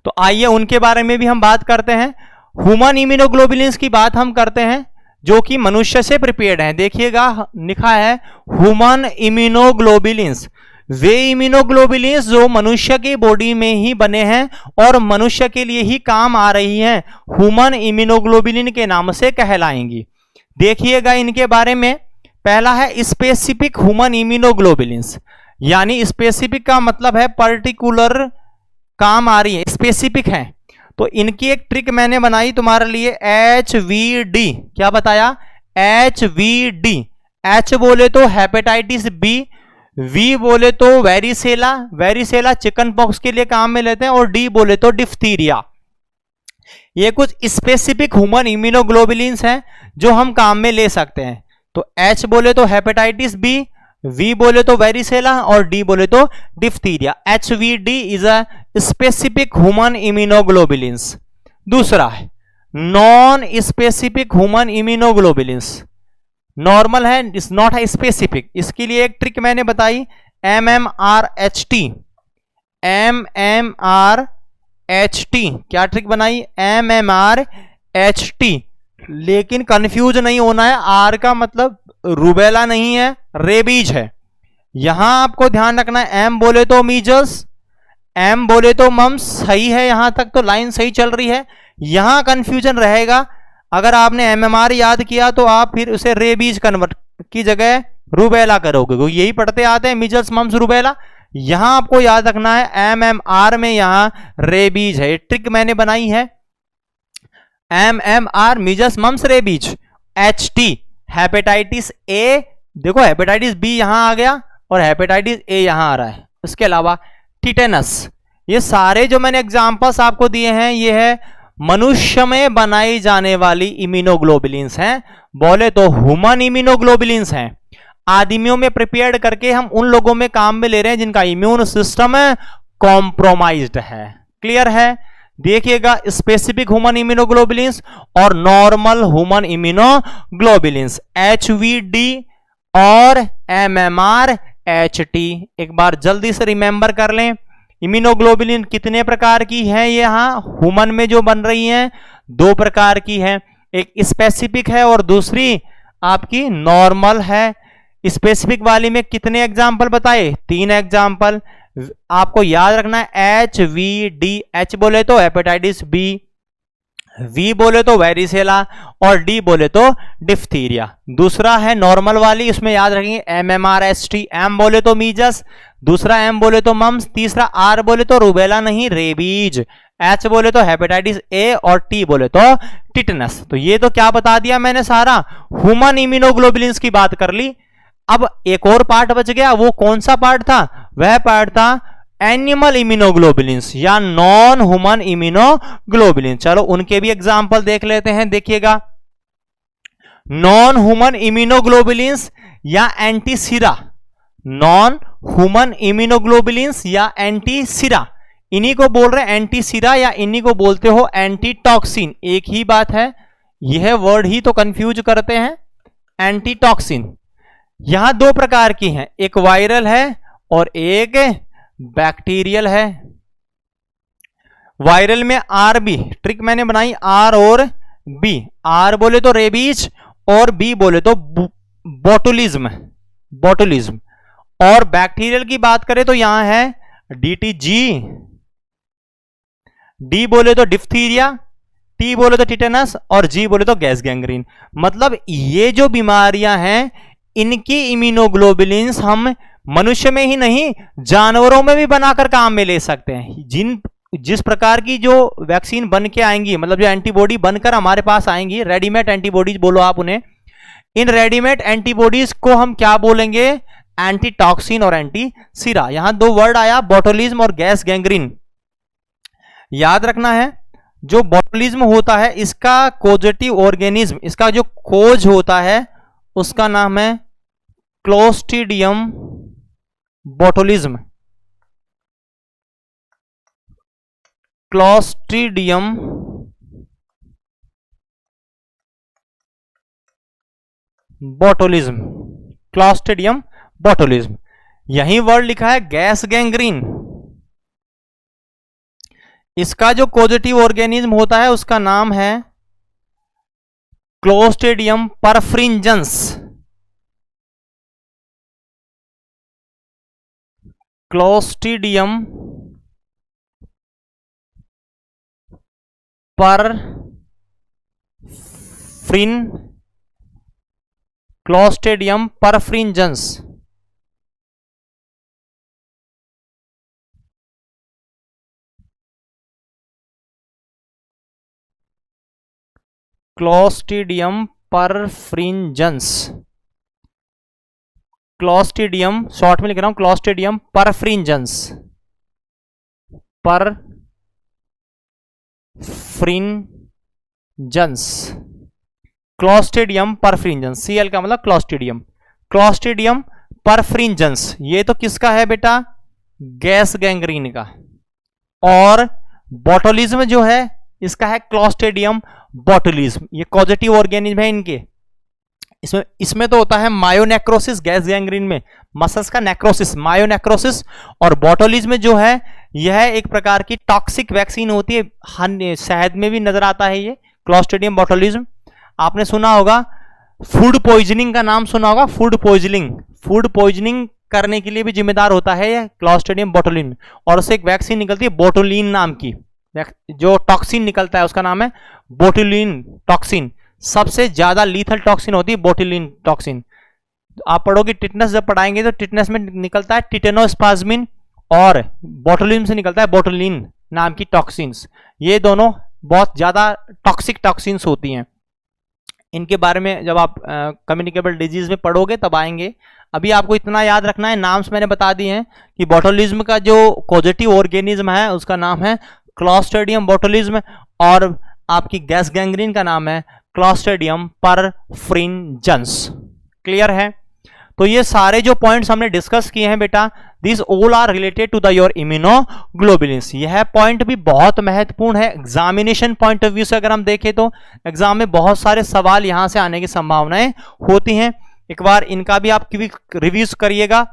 तो आइए उनके बारे में भी हम बात करते हैं। ह्यूमन इम्यूनोग्लोबुलिन्स की बात हम करते हैं जो कि मनुष्य से प्रिपेयर्ड हैं। देखिएगा लिखा है ह्यूमन इम्यूनोग्लोबुलिन्स, वे इम्यूनोग्लोबुलिन्स जो मनुष्य की बॉडी में ही बने हैं और मनुष्य के लिए ही काम आ रही हैं, ह्यूमन इम्यूनोग्लोबुलिन के नाम से कहलाएंगी। देखिएगा इनके बारे में, पहला है स्पेसिफिक ह्यूमन इम्यूनोग्लोबुलिन्स, यानी स्पेसिफिक का मतलब है पर्टिकुलर काम आ रही है, स्पेसिफिक है। तो इनकी एक ट्रिक मैंने बनाई तुम्हारे लिए, HVD। क्या बताया, HVD। H बोले तो हेपेटाइटिस बी, V बोले तो वेरिसेला, वेरिसेला चिकन पॉक्स के लिए काम में लेते हैं, और D बोले तो डिफ्थीरिया। ये कुछ स्पेसिफिक ह्यूमन इम्यूनोग्लोबुलिन्स हैं जो हम काम में ले सकते हैं। तो H बोले तो हेपेटाइटिस बी, वी बोले तो वेरिसेला और डी बोले तो diphtheria. HVD is a specific human immunoglobulins. दूसरा है non specific human immunoglobulins. Normal है, इज नॉट है स्पेसिफिक। इसके लिए एक ट्रिक मैंने बताई, MMRHT। MMRHT क्या ट्रिक बनाई, MMRHT। लेकिन कंफ्यूज नहीं होना है, आर का मतलब रूबेला नहीं है, रेबीज है। यहां आपको ध्यान रखना है, एम बोले तो मीजल्स, एम बोले तो मम्स। सही है, यहां तक तो लाइन सही चल रही है। यहां कंफ्यूजन रहेगा, अगर आपने एमएमआर याद किया तो आप फिर उसे रेबीज कन्वर्ट की जगह रूबेला करोगे, क्योंकि यही पढ़ते आते हैं, मीजल्स मम्स रूबेला। यहां आपको याद रखना है एमएमआर में यहां रेबीज है। ट्रिक मैंने बनाई है, MMR measles mumps rabies. HT hepatitis A, देखो हेपेटाइटिस बी यहां आ गया और हेपेटाइटिस ए यहां आ रहा है। उसके अलावा टिटेनस। ये सारे जो मैंने एग्जांपल्स आपको दिए हैं, ये है मनुष्य में बनाई जाने वाली इम्यूनोग्लोबुलिन्स हैं, बोले तो ह्यूमन इम्यूनोग्लोबुलिन्स हैं। आदमियों में प्रिपेयर्ड करके हम उन लोगों में काम में ले रहे हैं जिनका इम्यून सिस्टम कॉम्प्रोमाइज्ड है। क्लियर है? देखिएगा, स्पेसिफिक ह्यूमन इम्यूनोग्लोबुलिन्स और नॉर्मल ह्यूमन इम्यूनोग्लोबुलिन्स, HVD और MMRHT। एक बार जल्दी से रिमेंबर कर लें, इम्यूनोग्लोबुलिन कितने प्रकार की है, यहां ह्यूमन में जो बन रही हैं 2 प्रकार की है, एक स्पेसिफिक है और दूसरी आपकी नॉर्मल है। स्पेसिफिक वाली में कितने एग्जाम्पल बताए, 3 एग्जाम्पल। आपको याद रखना है HVD, H बोले तो हेपेटाइटिस बी, V बोले तो वेरिसेला और D बोले तो डिफ्थीरिया। दूसरा है नॉर्मल वाली, उसमें याद रखेंगे MMRHT। M बोले तो मीजल्स, दूसरा M बोले तो मम्स, तीसरा R बोले तो रूबेला नहीं रेबीज, H बोले तो हेपेटाइटिस A और T बोले तो टिटनस। तो ये तो क्या बता दिया मैंने, सारा ह्यूमन इम्यूनोग्लोबुलिन्स की बात कर ली। अब एक और पार्ट बच गया, वो कौन सा पार्ट था, वह पार्ट था एनिमल इम्यूनोग्लोबुलिन्स या नॉन ह्यूमन इम्यूनोग्लोबुलिन्स। चलो उनके भी एग्जांपल देख लेते हैं। देखिएगा, नॉन ह्यूमन इम्यूनोग्लोबुलिन्स या एंटीसिरा, नॉन ह्यूमन इम्यूनोग्लोबुलिन्स या एंटीसिरा, इन्हीं को बोल रहे हैं एंटीसिरा या इन्हीं को बोलते हो एंटीटॉक्सिन। एक ही बात है, यह वर्ड ही तो कंफ्यूज करते हैं, एंटीटॉक्सिन। यहां 2 प्रकार की हैं, एक वायरल है और एक बैक्टीरियल है। वायरल में RB, ट्रिक मैंने बनाई R और B। R बोले तो रेबीज और B बोले तो बोटुलिज्म, बोटुलिज्म। और बैक्टीरियल की बात करें तो यहां है DTG, D बोले तो डिफ्थीरिया, T बोले तो टिटेनस और G बोले तो गैस गैंग्रीन। मतलब ये जो बीमारियां हैं, इनकी इम्यूनोग्लोबुलिन्स हम मनुष्य में ही नहीं, जानवरों में भी बनाकर काम में ले सकते हैं। जिस प्रकार की जो वैक्सीन बन के आएंगी, मतलब जो एंटीबॉडी बनकर हमारे पास आएंगी, रेडीमेड एंटीबॉडीज बोलो आप उन्हें, इन रेडीमेड एंटीबॉडीज को हम क्या बोलेंगे, एंटीटॉक्सिन और एंटीसिरा। यहां 2 वर्ड आया, बोटुलिज्म और गैस गैंग्रीन। याद रखना है, जो बोटुलिज्म होता है इसका कोजेटिव ऑर्गेनिज्म, इसका जो खोज होता है उसका नाम है clostridium botulism, clostridium botulism, clostridium botulism. यही वर्ड लिखा है गैस गैंग्रीन। इसका जो कोजेटिव ऑर्गेनिज्म होता है उसका नाम है clostridium perfringens, clostridium clostridium perfringens. Clostridium perfringens, clostridium short में लिख रहा हूं, clostridium perfringens, perfringens, clostridium perfringens. Cl का मतलब क्लोस्ट्रीडियम, क्लोस्ट्रीडियम परफ्रिंजेंस, ये तो किसका है बेटा, गैस गैंग्रीन का। और बोटुलिज्म जो है इसका है क्लॉस्ट्रिडियम बोटुलिज्म, ये कॉजेटिव ऑर्गेनिज्म है इनके। इसमें तो होता है मायोनेक्रोसिस, गैस गैंग्रीन में मसल्स का नेक्रोसिस, मायोनेक्रोसिस। और बोटुलिज्म जो है यह एक प्रकार की टॉक्सिक वैक्सीन होती है, शहद में भी नजर आता है ये क्लॉस्ट्रिडियम बोटुलिज्म। आपने सुना होगा फूड पॉइजनिंग का नाम सुना होगा, फूड पॉइजनिंग करने के लिए भी जिम्मेदार होता है यह क्लॉस्ट्रिडियम बोटुलिन। और उससे एक वैक्सीन निकलती है बोटुलिन नाम की, जो टॉक्सिन निकलता है उसका नाम है बोटुलिन टॉक्सिन। सबसे ज्यादा लीथल टॉक्सिन होती है बोटुलिन टॉक्सिन। आप पढ़ोगे टिटनस, जब पढ़ाएंगे तो टिटनस में निकलता है टिटेनोस्पाज्मिन और बोटुलिन से निकलता है बोटुलिन नाम की टॉक्सिन्स। ये दोनों बहुत ज्यादा टॉक्सिक टॉक्सिन्स होती हैं। इनके बारे में जब आप कम्युनिकेबल डिजीज में पढ़ोगे तब आएंगे। अभी आपको इतना याद रखना है, नाम्स मैंने बता दिए हैं कि बोटुलिज्म का जो कॉजेटिव ऑर्गेनिज्म है उसका नाम है क्लॉस्ट्रिडियम बोटुलिज्म, और आपकी गैस गैंग्रीन का नाम है क्लॉस्ट्रिडियम परफ्रिंजेंस। क्लियर है? तो ये सारे जो पॉइंट्स हमने डिस्कस किए हैं बेटा, this all are related to the your immunoglobulins. यह पॉइंट भी बहुत महत्वपूर्ण है एग्जामिनेशन पॉइंट ऑफ व्यू से। अगर हम देखें तो एग्जाम में बहुत सारे सवाल यहां से आने की संभावनाएं होती हैं। एक बार इनका भी आप रिव्यूज करिएगा।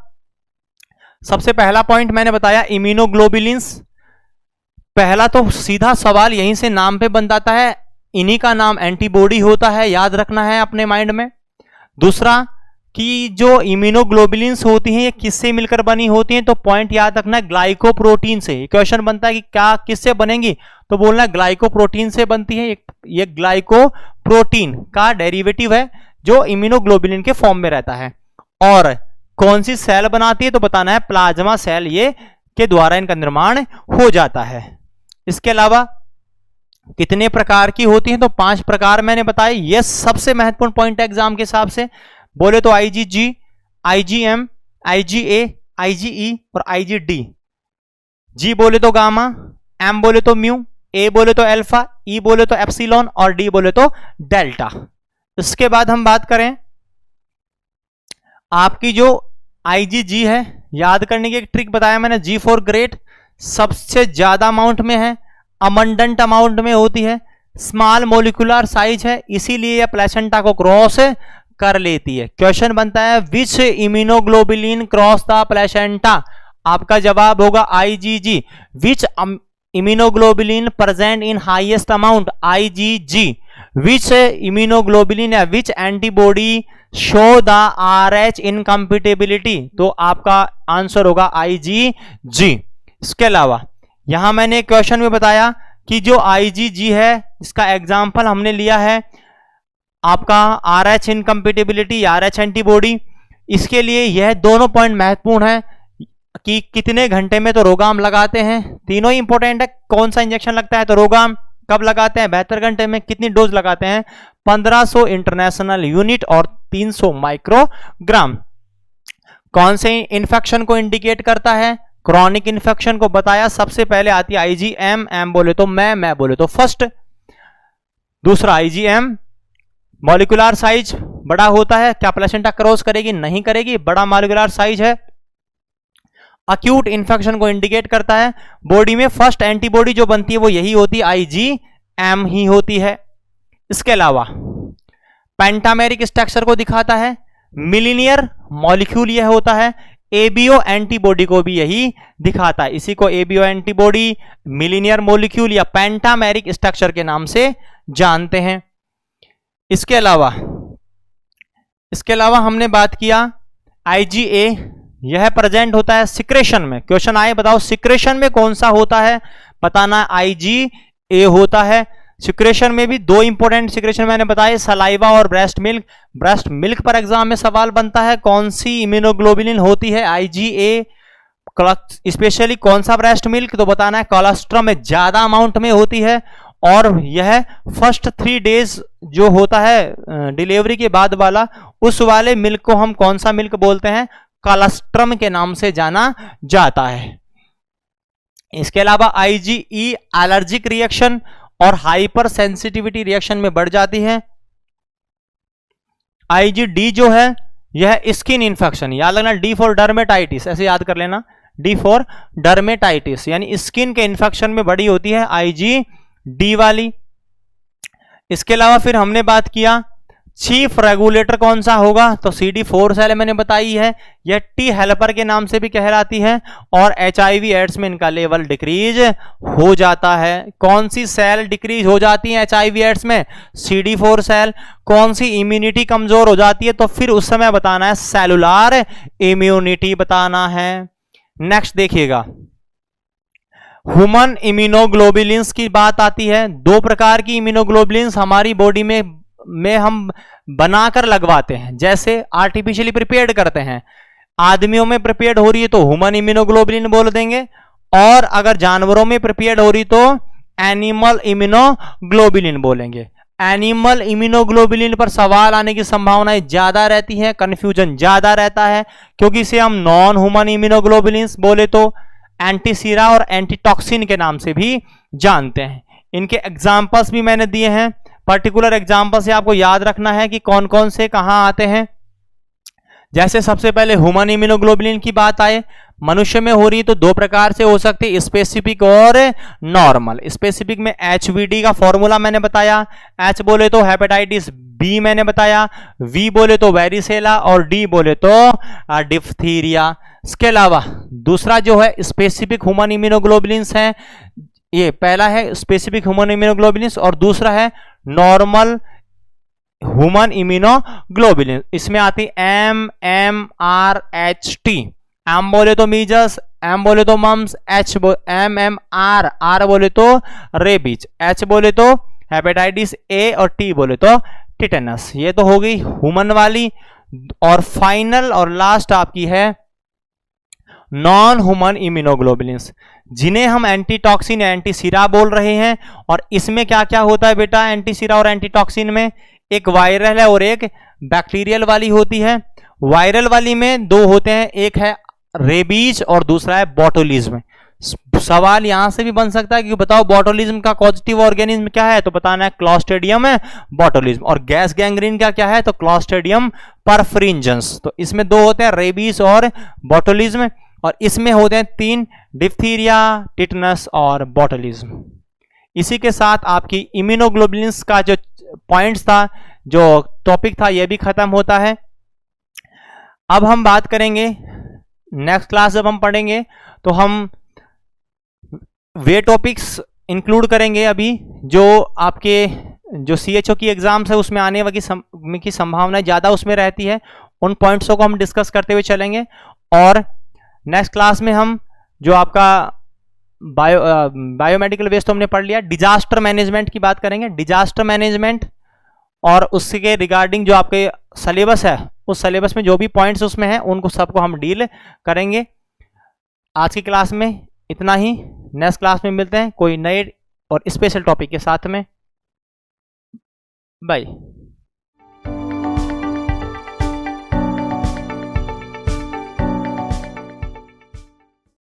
सबसे पहला पॉइंट मैंने बताया इम्यूनोग्लोबुलिन्स। पहला तो सीधा सवाल यहीं से नाम पे बन जाता है, इन्हीं का नाम एंटीबॉडी होता है, याद रखना है अपने माइंड में। दूसरा कि जो इम्यूनोग्लोबुलिन्स होती हैं ये किससे मिलकर बनी होती हैं, तो पॉइंट याद रखना है ग्लाइकोप्रोटीन से। क्वेश्चन बनता है कि क्या किससे बनेंगी, तो बोलना है ग्लाइकोप्रोटीन से बनती है। ये ग्लाइकोप्रोटीन का डेरिवेटिव है जो इम्यूनोग्लोबुलिन के फॉर्म में रहता है। और कौन सी सेल बनाती है, तो बताना है प्लाज्मा सेल ये के द्वारा इनका निर्माण हो जाता है। इसके अलावा कितने प्रकार की होती हैं, तो 5 प्रकार मैंने बताए। ये सबसे महत्वपूर्ण पॉइंट है एग्जाम के हिसाब से। बोले तो IgG, IgM, IgA, IgE और IgD। G बोले तो गामा, M बोले तो म्यू, A बोले तो अल्फा, E बोले तो एप्सिलॉन और D बोले तो डेल्टा। इसके बाद हम बात करें आपकी जो IgG है, याद करने की एक ट्रिक बताया मैंने, G फॉर ग्रेट, सबसे ज्यादा अमाउंट में है, अबंडेंट अमाउंट में होती है, स्मॉल मोलिकुलर साइज है, इसीलिए यह प्लेसेंटा को क्रॉस कर लेती है। क्वेश्चन बनता है विच इम्यूनोग्लोबुलिन क्रॉस द प्लेसेंटा, आपका जवाब होगा IgG। Which immunoglobulin present in highest amount, IgG। Which immunoglobulin या विच एंटीबॉडी शो द RH इनकम्पिटेबिलिटी, तो आपका आंसर होगा IgG। इसके अलावा यहां मैंने क्वेश्चन में बताया कि जो IgG है इसका एग्जाम्पल हमने लिया है आपका RH इनकम्पिटेबिलिटी, RH एंटीबॉडी। इसके लिए यह दोनों पॉइंट महत्वपूर्ण है कि कितने घंटे में तो रोगाम लगाते हैं, तीनों ही इंपॉर्टेंट है। कौन सा इंजेक्शन लगता है, तो रोगाम कब लगाते हैं, 72 घंटे में। कितनी डोज लगाते हैं, 1500 इंटरनेशनल यूनिट और 300 माइक्रोग्राम। कौन से इन्फेक्शन को इंडिकेट करता है, क्रॉनिक इन्फेक्शन को बताया। सबसे पहले आती है IgM, M बोले तो मैं बोले तो फर्स्ट। दूसरा IgM, मॉलिक्यूलर साइज बड़ा होता है, क्या प्लेसेंटा क्रॉस करेगी, नहीं करेगी, बड़ा मॉलिक्यूलर साइज है। अक्यूट इन्फेक्शन को इंडिकेट करता है। बॉडी में फर्स्ट एंटीबॉडी जो बनती है वो यही होती है, IgM ही होती है। इसके अलावा पेंटामेरिक स्ट्रक्चर को दिखाता है, मिलीनियर मॉलिक्यूल यह होता है। एबीओ एंटीबॉडी को भी यही दिखाता है, इसी को एबीओ एंटीबॉडी, मिलीनियर मॉलिक्यूल या पेंटामेरिक स्ट्रक्चर के नाम से जानते हैं। इसके अलावा हमने बात किया IgA, यह प्रेजेंट होता है सिक्रेशन में। क्वेश्चन आए बताओ सिक्रेशन में कौन सा होता है, बताना IgA होता है। सिक्रेशन में भी 2 इंपॉर्टेंट सिक्रेशन मैंने बताए, सलाइवा और ब्रेस्ट मिल्क। ब्रेस्ट मिल्क पर एग्जाम में सवाल बनता है, कौन सी इम्यूनोग्लोबुलिन होती है, IgA। स्पेशली कौन सा ब्रेस्ट मिल्क, तो बताना है कोलेस्ट्रॉल में ज्यादा अमाउंट में होती है। और यह फर्स्ट 3 डेज जो होता है डिलीवरी के बाद वाला, उस वाले मिल्क को हम कौन सा मिल्क बोलते हैं, कोलेस्ट्रम के नाम से जाना जाता है। इसके अलावा IgE एलर्जिक रिएक्शन और हाइपर सेंसिटिविटी रिएक्शन में बढ़ जाती है। IgD जो है यह स्किन इन्फेक्शन, याद रखना डी फॉर डर्मेटाइटिस, ऐसे याद कर लेना, डी फॉर डर्मेटाइटिस यानी स्किन के इन्फेक्शन में बड़ी होती है IgD वाली। इसके अलावा फिर हमने बात किया चीफ रेगुलेटर कौन सा होगा, तो CD4 सेल मैंने बताई है, यह टी हेल्पर के नाम से भी कहलाती है और HIV एड्स में इनका लेवल डिक्रीज हो जाता है। कौन सी सेल डिक्रीज हो जाती है HIV एड्स में, CD4 सेल। कौन सी इम्यूनिटी कमजोर हो जाती है, तो फिर उस समय बताना है सेलुलर इम्यूनिटी बताना है। नेक्स्ट देखिएगा, ह्यूमन इम्यूनोग्लोबुलिन्स की बात आती है। दो प्रकार की इम्यूनोग्लोबुलिन्स हमारी बॉडी में हम बनाकर लगवाते हैं, जैसे आर्टिफिशियली प्रिपेयर्ड करते हैं। आदमियों में प्रिपेयर्ड हो रही है तो ह्यूमन इम्यूनोग्लोबुलिन बोल देंगे, और अगर जानवरों में प्रिपेयर्ड हो रही तो एनिमल इम्यूनोग्लोबुलिन बोलेंगे। एनिमल इम्यूनोग्लोबुलिन पर सवाल आने की संभावनाएं ज्यादा रहती है, कंफ्यूजन ज्यादा रहता है, क्योंकि इसे हम नॉन ह्यूमन इम्यूनोग्लोबुलिन्स बोले तो एंटीसीरा और एंटीटॉक्सिन के नाम से भी जानते हैं। इनके एग्जाम्पल्स भी मैंने दिए हैं, पर्टिकुलर एग्जाम्पल से आपको याद रखना है कि कौन कौन से कहां आते हैं। जैसे सबसे पहले ह्यूमन इम्यूनोग्लोबुलिन की बात आए, मनुष्य में हो रही तो दो प्रकार से हो सकती है, स्पेसिफिक और नॉर्मल। स्पेसिफिक में HVD का फॉर्मूला मैंने बताया, H बोले तो हेपेटाइटिस B मैंने बताया, V बोले तो वेरिसेला और D बोले तो डिफ्थीरिया। इसके अलावा दूसरा जो है स्पेसिफिक ह्यूमन इम्यूनोग्लोबुलिन्स है, ये पहला है स्पेसिफिक ह्यूमन इम्यूनोग्लोबुलिन्स और दूसरा है नॉर्मल ह्यूमन इम्यूनोग्लोबुलिन। इसमें आती MMRHT, M बोले तो मीजल्स, M बोले तो मम्स, MMR, R बोले तो रेबीज, H बोले तो हेपेटाइटिस A और T बोले तो टिटेनस। ये तो हो गई ह्यूमन वाली। और फाइनल और लास्ट आपकी है नॉन ह्यूमन इम्यूनोग्लोबुलिन्स, जिन्हें हम एंटीटॉक्सिन एंटीसीरा बोल रहे हैं। और इसमें क्या क्या होता है बेटा, एंटीसीरा और एंटीटॉक्सिन में एक वायरल है और एक बैक्टीरियल वाली होती है। वायरल वाली में दो होते हैं, एक है रेबीज और दूसरा है बोटुलिज्म। सवाल यहां से भी बन सकता है कि बताओ बोटुलिज्म का कॉजेटिव ऑर्गेनिज्म क्या है, तो बताना है क्लॉस्ट्रिडियम बोटुलिज्म। और गैस गैंग्रीन का क्या है, तो क्लॉस्ट्रिडियम परफरिंजेंस। तो इसमें दो होते हैं, रेबीज और बोटुलिज्म, और इसमें होते हैं तीन, डिफ्थीरिया, टिटनस और बोटुलिज्म। इसी के साथ आपकी इम्यूनोग्लोबुलिन्स का जो पॉइंट्स था, जो टॉपिक था, यह भी खत्म होता है। अब हम बात करेंगे, नेक्स्ट क्लास जब हम पढ़ेंगे तो हम वे टॉपिक्स इंक्लूड करेंगे। अभी जो आपके जो CHO की एग्जाम्स है उसमें आने वाली की संभावना ज़्यादा उसमें रहती है, उन पॉइंट्सों को हम डिस्कस करते हुए चलेंगे। और नेक्स्ट क्लास में हम जो आपका बायोमेडिकल वेस्ट तो हमने पढ़ लिया, डिजास्टर मैनेजमेंट की बात करेंगे। डिजास्टर मैनेजमेंट और उसके रिगार्डिंग जो आपके सिलेबस है, उस सिलेबस में जो भी पॉइंट्स उसमें हैं उनको सबको हम डील करेंगे। आज की क्लास में इतना ही, नेक्स्ट क्लास में मिलते हैं कोई नए और स्पेशल टॉपिक के साथ में। बाय।